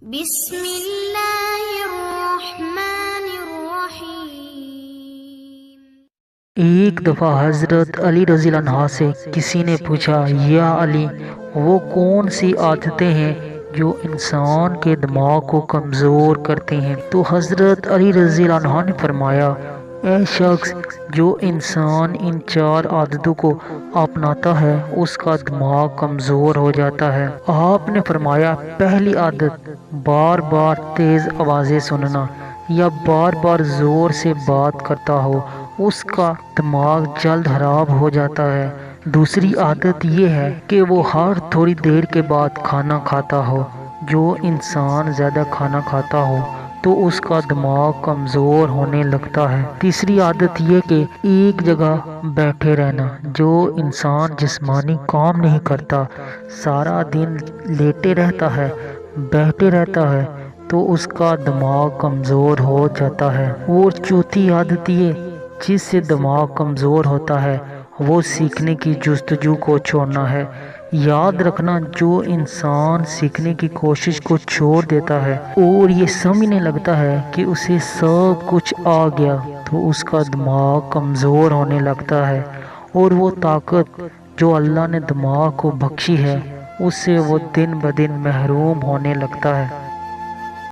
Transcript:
بسم اللہ الرحمن الرحیم۔ ایک دفعہ حضرت علی رضی اللہ عنہ سے کسی نے پوچھا، یا علی، وہ کون سی عادتیں ہیں جو انسان کے دماغ کو کمزور کرتی ہیں؟ تو حضرت علی رضی اللہ عنہ نے فرمایا، اے شخص، جو انسان ان 4 عادتوں کو اپناتا ہے اس کا دماغ کمزور ہو جاتا ہے۔ آپ نے فرمایا، پہلی عادت، بار بار تیز آوازیں سننا یا بار بار زور سے بات کرتا ہو، اس کا دماغ جلد خراب ہو جاتا ہے۔ دوسری عادت یہ ہے کہ وہ ہر تھوڑی دیر کے بعد کھانا کھاتا ہو۔ جو انسان زیادہ کھانا کھاتا ہو تو اس کا دماغ کمزور ہونے لگتا ہے۔ تیسری عادت یہ کہ ایک جگہ بیٹھے رہنا۔ جو انسان جسمانی کام نہیں کرتا، سارا دن لیٹے رہتا ہے، بیٹھے رہتا ہے، تو اس کا دماغ کمزور ہو جاتا ہے۔ اور چوتھی عادت یہ جس سے دماغ کمزور ہوتا ہے وہ سیکھنے کی جستجو کو چھوڑنا ہے۔ یاد رکھنا، جو انسان سیکھنے کی کوشش کو چھوڑ دیتا ہے اور یہ سمجھنے لگتا ہے کہ اسے سب کچھ آ گیا، تو اس کا دماغ کمزور ہونے لگتا ہے، اور وہ طاقت جو اللہ نے دماغ کو بخشی ہے اس سے وہ دن بدن محروم ہونے لگتا ہے۔